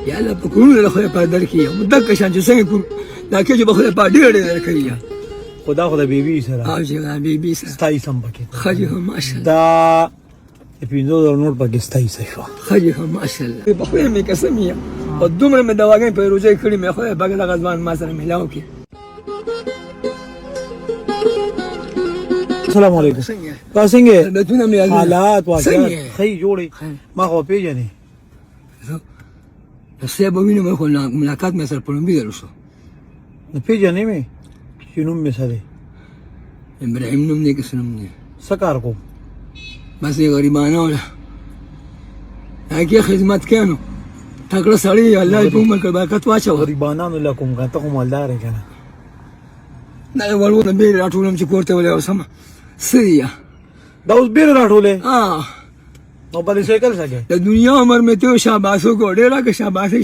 یا الله په کورونو له خدای پاک درکړي دغه شان چې څنګه کور دا کې چې به خدای پاک ډېر درکړي خدا بیبي سره او چې بیبي سره 27 هم پکې خجي هم ماشاءالله دا 15 نوٹ پکې 27 شو خجي هم ماشاءالله په خو مې قسم یا او دومره مې دواګې په روزه کړې مې خو به د غزوان ما سره ملاو کې. السلام علیکم څنګه د دونه مې حالات واقعات خی جوړي ما خو پیژنې سه به وینم خو ملاقات مې سره پړم بي درسو نه پیژنې مې شنو مې سره ابراهيم نوم نه کس نوم نه سکار کو بس یې غریبانه ولا هغه خدمت کانو تکړه سړی الله په عمر کې برکت واچو غریبانو لکم غته هم مالدار کنه نه ورونه به راټولم چې کوړته ولې اوسم سیا دا اوس بیر راټولې نو په دې سایکل سره د دنیا عمر مې ته شاباسو کو ډېر که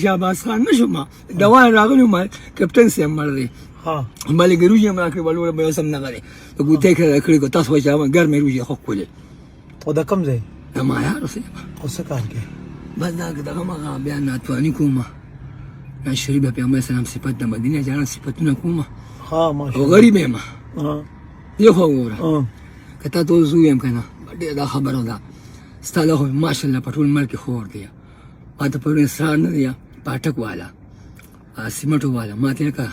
شاباس خان نشم دوا راغلم ما کپټن سم مړ ها مالې ګروجي ما کې ولور به سم نه غلي ته ګوتې کړې کو تاسو چې ما ګرمې روجي خو کولې او دا کم ځای ما یار اوسه او سکار کې بس دغه ما بیان ناتوانی کومه نن شریف پیغمبر سلام صفات د مدینه جان صفاتونه کومه ها ماشاءالله غریب ما یو خو وره کته تو زویم کنه ډېر دا خبره ده ستاله ماشاءالله پټول ملک خور دی اته په انسان نه دی پټک والا سیمټو والا ماته کا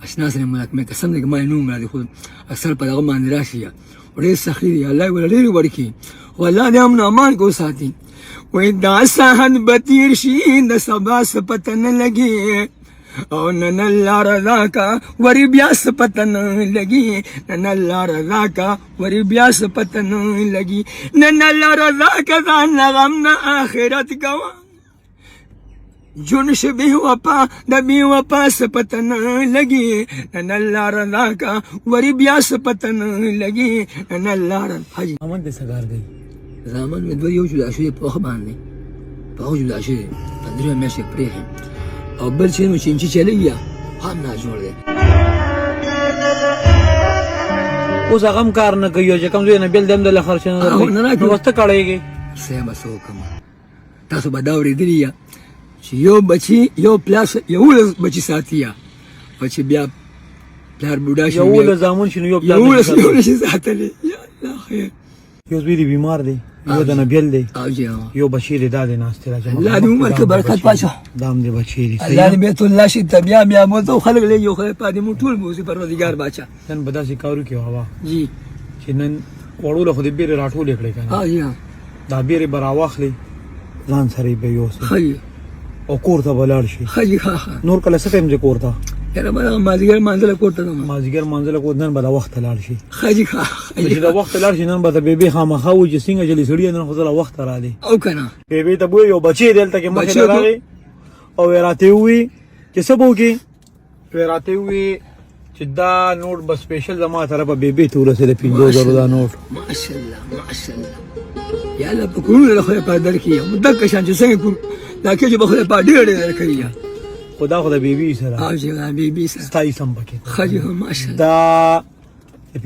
اشنا سره ملک مې قسم دې ما نوم را دي خو اکثر په هغه باندې راشي ورې سخی دی الله ولې ورکی والله دې امن امان کو ساتي وې دا سحن بتیر شي د سبا سپتن لګي او نن الله رضا کا وری بیا سپتن لګي نن الله رضا کا وری بیا سپتن لګي نن الله رضا کا ځان غم نه اخرت کا جون شبه وپا د بي وپا سپتن لګي نن الله رضا کا وری بیا سپتن لګي نن الله رضا حاجی امن دې سګار دی زمان مې دوی یو جوړ شوی په باندې په جوړ شوی پندره مې شي پرې او بل چې نو چې چلېیا هم نه جوړ دی اوس هغه کار نه کوي چې کوم ځای نه بل دم د خرچ نه نو وسته کړهږي سه بس وکم تاسو به دا ورېدلی چې یو بچی یو پلاس یو بچی ساتیا او چې بیا پلار بوډا شي یو زامن شنو یو پلار یو شي ساتلی یا الله خیر یو زوی بیمار دی یو د نبیل دی یو بشیر داد ناشته راځي الله دې عمر کې برکت پاشو دام دې بشیر الله دې بیت الله شي تبیا بیا مو ته خلک له یو خدای پادې مو ټول مو سي پروردگار باچا نن بدا سي کارو کې هوا جی چې نن وړو له خو دې بیر راټول کړي کنه ها یا دا بیر براواخلي ځان سره به یو خی او کور ته بلار شي خی ها نور کله څه ټیم دې کور ته یاره مازیګر منځله کوته نو مازیګر منځله کو نن بل وخت لاړ شي خی ها چې دا وخت لاړ شي نن به بیبي خامخا و چې څنګه جلی سړی نن خو ځله وخت را دي او کنه بیبي ته بو یو بچی دلته کې مخه راغی او راته وی چې سبو کې راته وی چې دا نوٹ بس سپیشل زما طرفه بیبي ته ورسېده 50,000 دا نوٹ ماشاءالله یا الله په کورونو له خدای پاک درکړي دغه شان چې څنګه کور دا کې چې به خدای پاک ډېر درکړي خدا بیبي سره او چې بیبي سره 27 هم پکې خجي هم ماشاءالله دا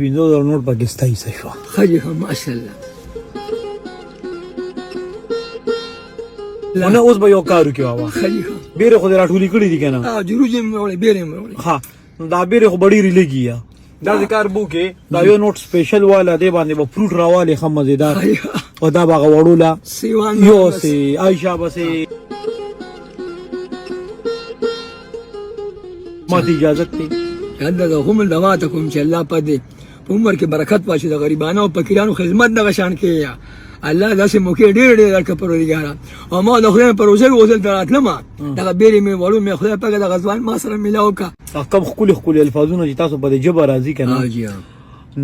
15 نوٹ پکې 27 شو خجي هم ماشاءالله نه اوس به یو کارو کې واوا خجي بیره خو راټولې کړې دي کنه جروجي مې بیره مې ها دا بیره خو بډې ریلګي دا ذکر بو کې دا یو نوٹ سپیشل والا دی باندې به فروټ راواله خم مزیدار او دا باغ وړولا سیوان یو سي عائشہ بسې ماته اجازه ته دا هم دوا ته کوم چې الله په دې عمر کې برکت واچي د غریبانو او فقیرانو خدمت دغه شان کې الله داسې موقع ډېر درکړ پروردګار او ما د خدای پر وزل دراتلم دغه بیرې مې وړو مې خدای پاک د غزوان ما سره ملاو کا کم خپل الفاظونه چې تاسو په جبه راځي کنه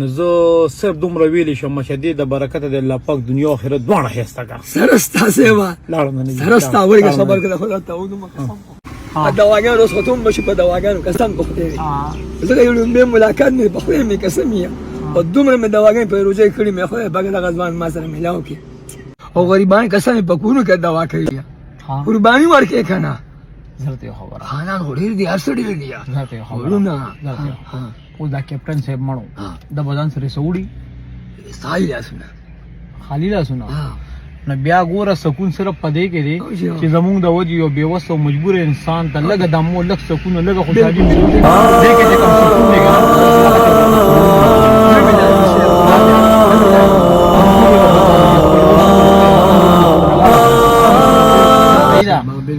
نو زه صرف دومره ویلی شم چې د برکت د الله پاک دنیا او آخرت دواړه هستا کا سرستا سیوا سرستا ورګه صبر کړه خدای ته ودم دواګانو اوس ختم بشي په دواګانو قسم په خدای زه یو به ملاقات مې په خدای مې قسم یا او دومره مې دواګان په روزه کړی مې خدای پاک د غزوان ما سره ملاو کی او غریبان قسم په کونو کې دوا کوي قرباني ورکې کنه زرته خبره خانان غوړي دي اصل دي زرته خبره نه او دا کیپټن صاحب مړو د بدن سره سوړي خالی لاسونه نو بیا ګوره سکون صرف پدې کې دی چې زمونږ د وجې یو بېوس او مجبور انسان ته لږه دمو لږ سکون او لږه خوشحالي ملي دې کې چې کوم سکون دی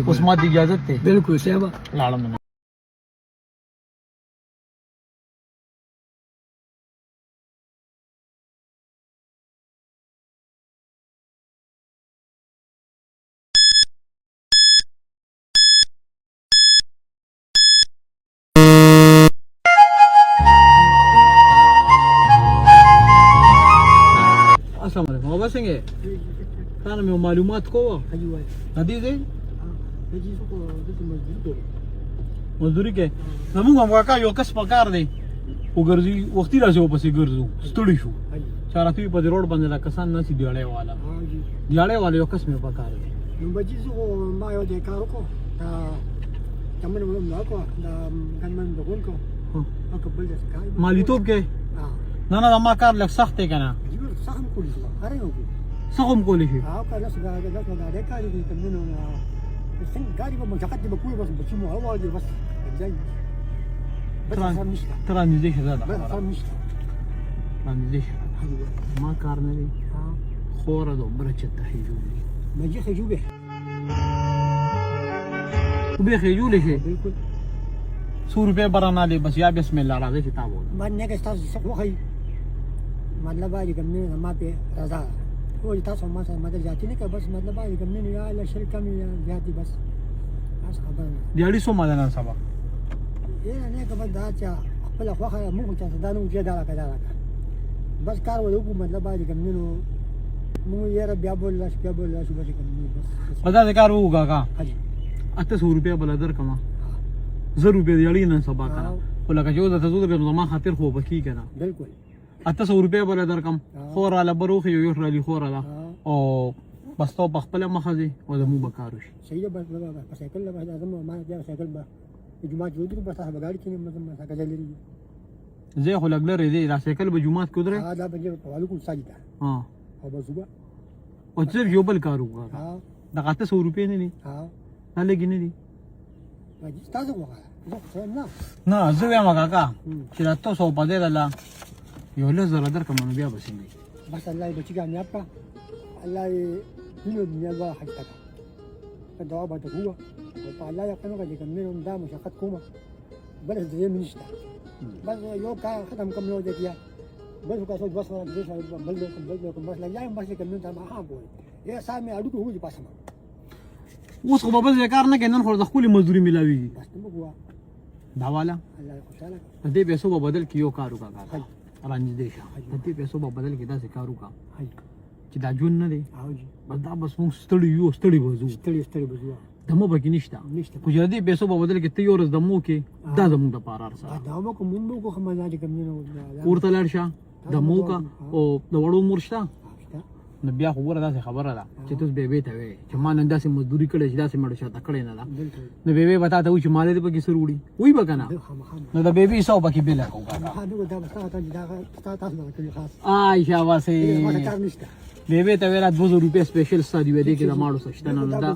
اوس ما د اجازت ته بالکل صاحب لاړم السلام علیکم بابا څنګه تاسو مې معلومات کوو ندی دی مزدوري کې زموږ هم کاکا یو کس په کار دی وګرځي وختي راځي واپسې ګرځو ستړي شو چاراتوي په روډ باندې را کسان نه سي دیاړې والا دیاړې والا یو کس مې په کار دی نو بچی زه ما یو د کار وکړو دا تمن مې نه وکړو دا ګنمن د ګول کو او کبل د کار مالیتوب کې نه نه ما کار لږ سخت دی کنه سهم کولی شو هر یو څه هم کولی شي او کله څنګه دا کار دي تمنو څنګه ګاډي په مشقت دی بکوي بس بچی مو هوا دي بس ځای بس سم نشته تر نږدې شه دا بس سم نشته نږدې شه ما کار نه دی خوره دو برچه تحیجو مجي خجوبه وبې خېجولې شي بالکل 100 روپے برانه دی بس یا بسم الله راځي کتاب باندې کې تاسو څه وخی مطلب باندې کوم نه ما په رضا او تاسو ما سره مدد ذاتي نه بس مطلب باندې کوم نه یا له شرکت مې ذاتي بس تاسو خبر دیاړي سو مدنه سبا یې نه کوم دا چې خپل خوخه موږ ته دانو چې دا راکړه بس کار ولو مطلب باندې کوم نه موږ یې بیا بول لاس بس کوم نه بس پدا کار وګا کا حاجی 800 روپے بل در کما 0 روپے دیاړي نه سبا کا ولکه جو د تاسو د ما خاطر خو بکی کنه بالکل 800 روپے بل در کم خور علی بروخ یو رالي خور علی او بس تو بخپل مخزي او د مو بکارو شي صحیح بس بس سایکل له اعظم ما دا سایکل به جمعه جوړ کړو بس هغه غاړي کې مزه سایکل لري زه خو لګلره دی را سایکل به جمعه کو درې دا به په والو کو ساجدا ها او بزوبه او چې یو بل کارو ها دا 800 روپے نه دي ها نه لګی نه دي تاسو وګورئ نه زه وایم کاکا چې تاسو په دې لاله یو لزر در کوم بیا بسنګي بس الله بچی کامیاب کا الله دینو دنیا با حقیقت کا دعا به هو او په الله یقین کوي چې موږ دا مشقت کومه بل دې منشته بس یو کا ختم کوم یو دې بیا بس کا څو بس بل بس لا یم بس کوم ته ما ها بوي یا سامي اډو کو هو پاسه اوس خو به ذکر نه کینن خو د خپل مزدوري ملاويږي بس موږ دا والا الله خوشاله دې پیسو په بدل کې یو کارو کا رانځ دې شه دې پیسو په بدل کې دا څه کارو کا چې دا جون نه دی او جی بس دا بس موږ ستړي یو ستړي وځو ستړي بزوا دمو به کې نشته خو چې دې پیسو په بدل کې ته یو ورځ دمو کې دا زموږ د پارار سره دا مو کوم کو هم نه دي کوم نه ورته لړ شه دمو کا او د وړو مرشته نو بیا خو ګوره داسې خبره ده چې تاسو به ته وې چې ما نن داسې مزدوري کړې چې داسې مړ شاته کړې نه ده نو به وتا ته چې مال دې پکې سر وړي وای بکنه نو دا به سو پکې بل کو کا آی شاباسه به ته ویلا 200 روپے سپیشل ستادي وې دې کې دا ماړو سشته نه ده